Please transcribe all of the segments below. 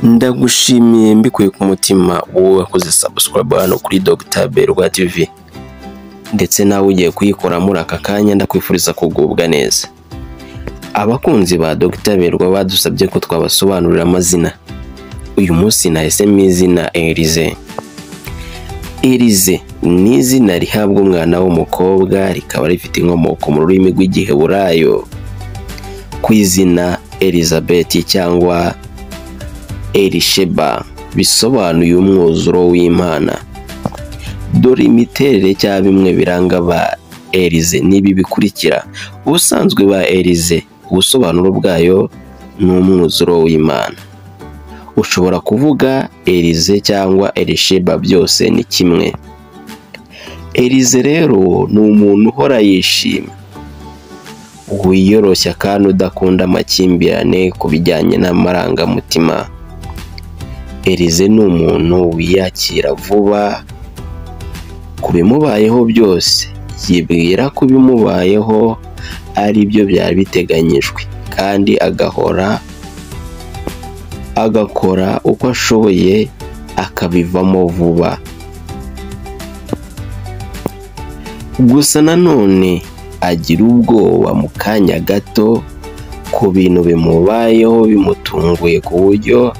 Ndagushimiye mbikuye ku mutima wowe wakoze subscribe hano kuri Dr Berwa TV ndetse nawe ugiye kuyikora muri aka kanya ndakwifuriza kugubwa neza. Abakunzi ba Dr Berwa badusabye ko twabasobanurira amazina. Uyu munsi nahisemo izina Elize. Elize ni izina rihabwa umwana w'umukobwa rikaba rifite inkomoko mu rurimi rw'Igiheburayo ku izina Elizabeth cyangwa Elisheba, bisobanuye umwuzuro w'Imana. Dore imiterere cya bimwe biranga ba Elize nibi bikurikira. Ubusanzwe ba Elize ubusobanuro bwayo ni umwuzuro w'Imana. Ushobora kuvuga Elize cyangwa Elisheba, byose ni kimwe. Elize rero ni umuntu uhora yishimye, wiyoroshya kandi udakunda amakimbirane ku bijyanye n'amarangamutima. Elize ni umuntu wiyakira vuba ku bimubayeho byose, yibwira ko bimubayeho ari byo byari biteganyijwe kandi agakora uko ashoboye akabivamo vuba. Gusa nanone agira ubwoba mu kanya gato ku bintu bimubayeho bimutunguye, ku buryo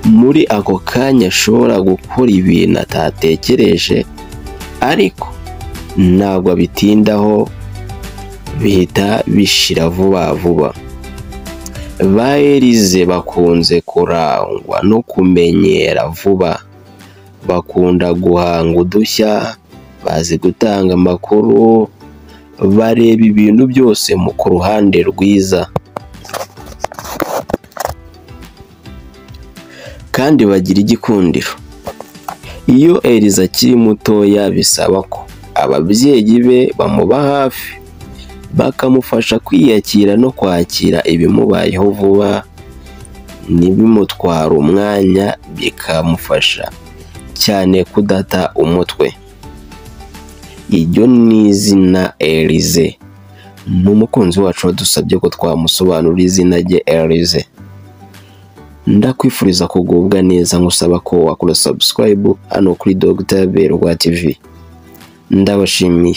muri ako kanya ashobora gukora ibintu atatekereje, ariko ntabwo abitindaho, bihita bishira vuba vuba. Ba Elize bakunze kurangwa no kumenyera vuba, bakunda guhanga udushya, bazi gutanga amakuru, bareba ibintu byose ku ruhande rwiza, kandi bagira igikundiro. Iyo Elize akiri mutoya bisaba ko ababyeyi be bamuba hafi, bakamufasha kwiyakira no kwakira ibimubayeho vuba, ntibimutwara umwanya, bikamufasha cyane kudata umutwe. Iryo ni izina Elize. N'umukunzi wacu wadusabye ko twamusobanurira izina rye Elize. Ndakwifuriza kugubwa neza, nkusaba ko wakora subscribe hano kuri Dr Berwa TV. Ndabashimiye.